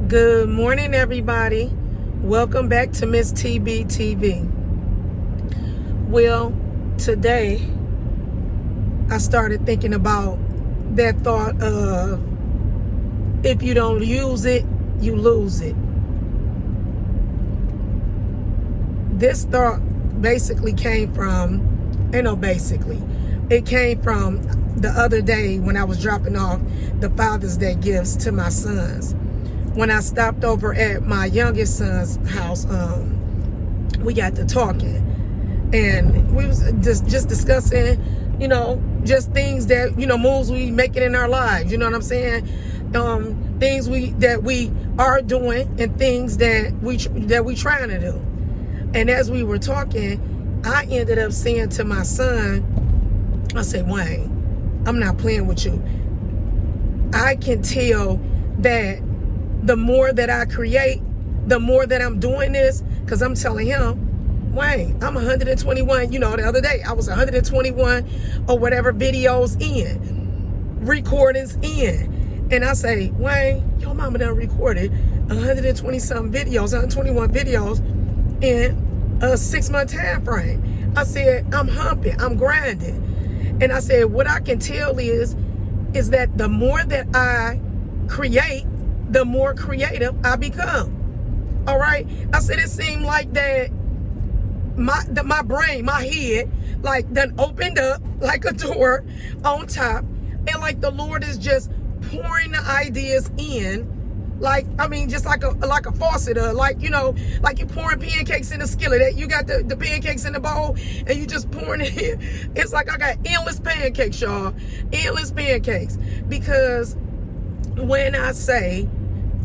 Good morning, everybody. Welcome back to Miss TBTV. Well, today I started thinking about that thought of if you don't use it, you lose it. This thought basically came from, it came from the other day when I was dropping off the Father's Day gifts to my sons. When I stopped over at my youngest son's house, we got to talking, and we was just discussing, just things that, moves we making in our lives. You know what I'm saying? Things that we are doing and things that we trying to do. And as we were talking, I ended up saying to my son, I said, Wayne, I'm not playing with you. I can tell that the more that I create, the more that I'm doing this, because I'm telling him, Wayne, I'm 121. The other day I was 121 or whatever videos in, recordings in. And I say, Wayne, your mama done recorded 120 something videos, 121 videos in a 6-month time frame. I said, I'm humping, I'm grinding. And I said, what I can tell is that the more that I create, the more creative I become. All right. I said, it seemed like that my brain, my head, like done opened up like a door on top, and like the Lord is just pouring the ideas in, just like a faucet, like you're pouring pancakes in a skillet. That you got the pancakes in the bowl and you just pouring it in. It's like I got endless pancakes, y'all, endless pancakes. Because when I say,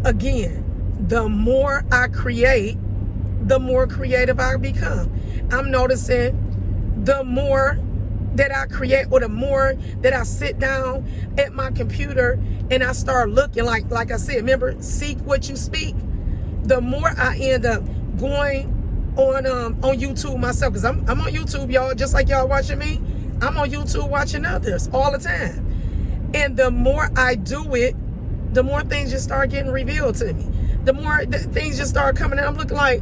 again, the more I create, the more creative I become. I'm noticing the more that I create, or the more that I sit down at my computer and I start looking, like I said, remember, seek what you speak. The more I end up going on YouTube myself, because I'm on YouTube, y'all, just like y'all watching me. I'm on YouTube watching others all the time. And the more I do it, the more things just start getting revealed to me. The more things just start coming in. I'm looking like,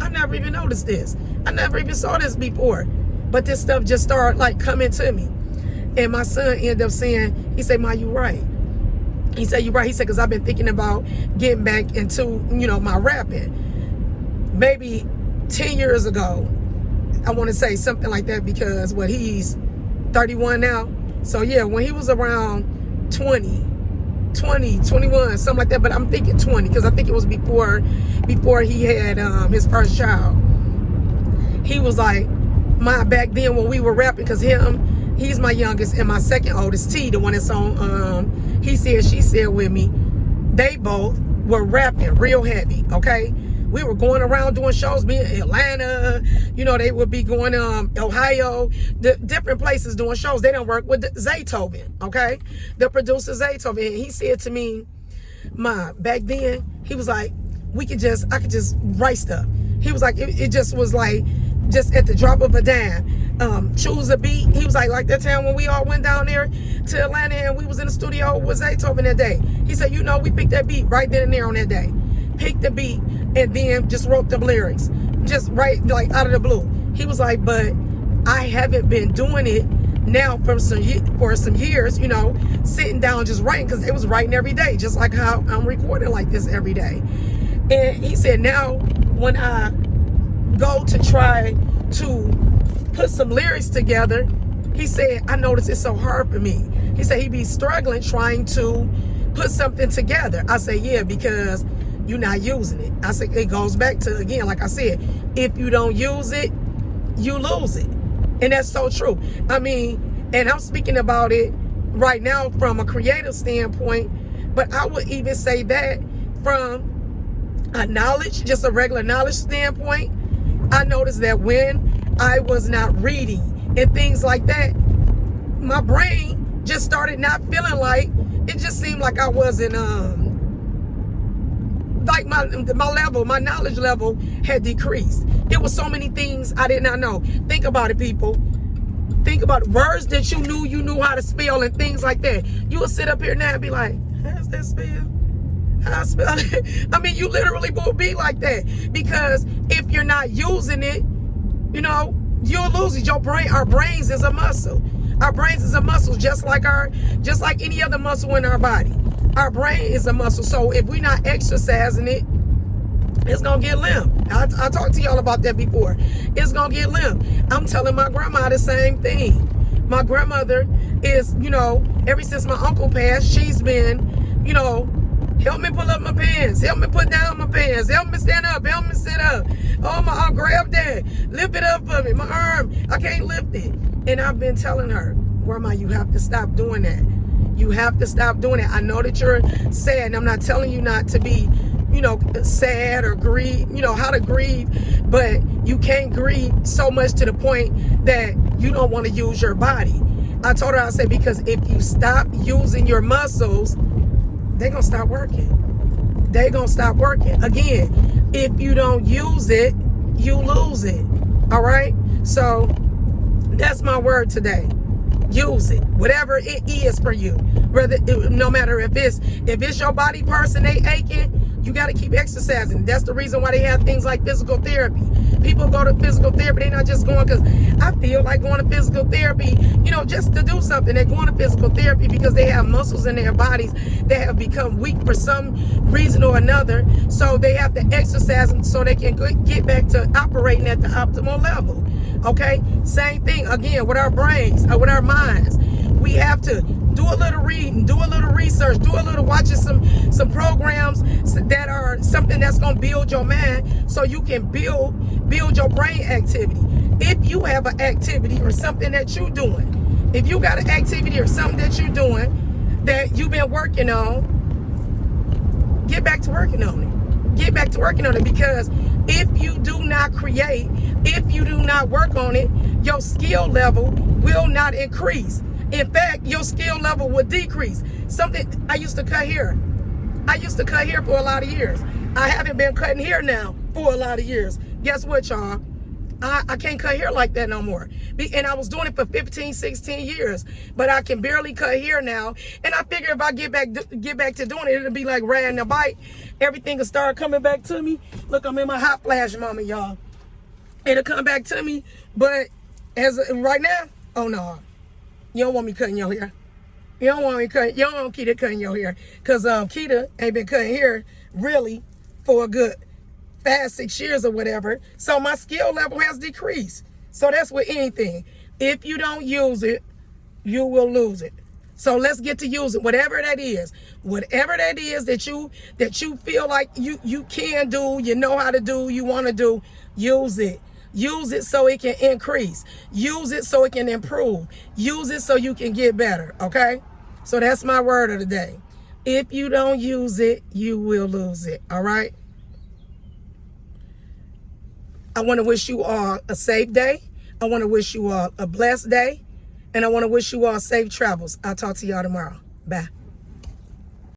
I never even noticed this. I never even saw this before. But this stuff just started coming to me. And my son ended up saying, he said, Ma, you right. He said, you right. He said, because I've been thinking about getting back into, my rapping. Maybe 10 years ago, I want to say something like that, because he's 31 now. So yeah, when he was around 20, 21, something like that. But I'm thinking 20, because I think it was before he had his first child. He was like, back then when we were rapping, because he's my youngest, and my second oldest, T, the one that's on He Said, She Said with me, they both were rapping real heavy, okay? We were going around doing shows, me in Atlanta, they would be going Ohio, the different places doing shows. They don't work with Zaytoven, okay? The producer Zaytoven. And he said to me, Ma, back then, he was like, I could just write stuff. He was like, it just was like, just at the drop of a dime, choose a beat. He was like that time when we all went down there to Atlanta and we was in the studio with Zaytoven that day. He said, we picked that beat right then and there on that day. Picked the beat and then just wrote the lyrics, just right, out of the blue. He was like, but I haven't been doing it now for some years, sitting down just writing, because it was writing every day, just like how I'm recording like this every day. And he said, now when I go to try to put some lyrics together, he said, I notice it's so hard for me. He said he be struggling trying to put something together. I say, yeah, because you're not using it. I said, it goes back to, again, like I said, if you don't use it, you lose it. And that's so true. And I'm speaking about it right now from a creative standpoint, but I would even say that from a knowledge, just a regular knowledge standpoint. I noticed that when I was not reading and things like that, my brain just started not feeling like, it just seemed like I wasn't, my knowledge level had decreased. It was so many things I did not know. Think about it, people. Think about words that you knew how to spell and things like that. You would sit up here now and be like, how's that spell? I mean, you literally will be like that, because if you're not using it, you know, you'll lose it. Our brains is a muscle. Our brains is a muscle, just like any other muscle in our body. Our brain is a muscle. So if we're not exercising it, it's gonna get limp. I talked to y'all about that before. It's gonna get limp. I'm telling my grandma the same thing. My grandmother is, you know, ever since my uncle passed, she's been, you know, help me pull up my pants, help me put down my pants, help me stand up, help me sit up. Oh, I'll grab that, lift it up for me, my arm, I can't lift it. And I've been telling her, Grandma, you have to stop doing that. You have to stop doing it. I know that you're sad, and I'm not telling you not to be, you know, sad or grieve, you know, how to grieve, but you can't grieve so much to the point that you don't want to use your body. I told her, I said, because if you stop using your muscles, they're going to stop working. They're going to stop working. Again, if you don't use it, you lose it. All right? So that's my word today. Use it, whatever it is for you. No matter if it's your body person, they aching, you got to keep exercising. That's the reason why they have things like physical therapy. People go to physical therapy. They're not just going because I feel like going to physical therapy, you know, just to do something. They're going to physical therapy because they have muscles in their bodies that have become weak for some reason or another. So they have to exercise them so they can get back to operating at the optimal level. Okay? Same thing, again, with our brains, with our minds. We have to do a little reading, do a little research, do a little watching some programs that are something that's going to build your mind so you can build your brain activity. If you have an activity or something that you're doing, if you got an activity or something that you're doing that you've been working on, get back to working on it. Get back to working on it, because if you do not create, if you do not work on it, your skill level will not increase. In fact, your skill level will decrease. Something, I used to cut hair. I used to cut hair for a lot of years. I haven't been cutting hair now for a lot of years. Guess what, y'all? I can't cut hair like that no more. And I was doing it for 15, 16 years. But I can barely cut hair now. And I figure if I get back to doing it, it'll be like riding a bike. Everything will start coming back to me. Look, I'm in my hot flash moment, y'all. It'll come back to me. But right now, oh no. You don't want me cutting your hair. You don't want Keita cutting your hair. Because Keita ain't been cutting hair really for a good 5-6 years or whatever. So my skill level has decreased. So that's with anything. If you don't use it, you will lose it. So let's get to use it. Whatever that is. Whatever that is that you feel like you can do, you know how to do, you want to do, use it. Use it so it can increase. Use it so it can improve. Use it so you can get better, okay? So that's my word of the day. If you don't use it, you will lose it, all right? I want to wish you all a safe day. I want to wish you all a blessed day. And I want to wish you all safe travels. I'll talk to y'all tomorrow. Bye.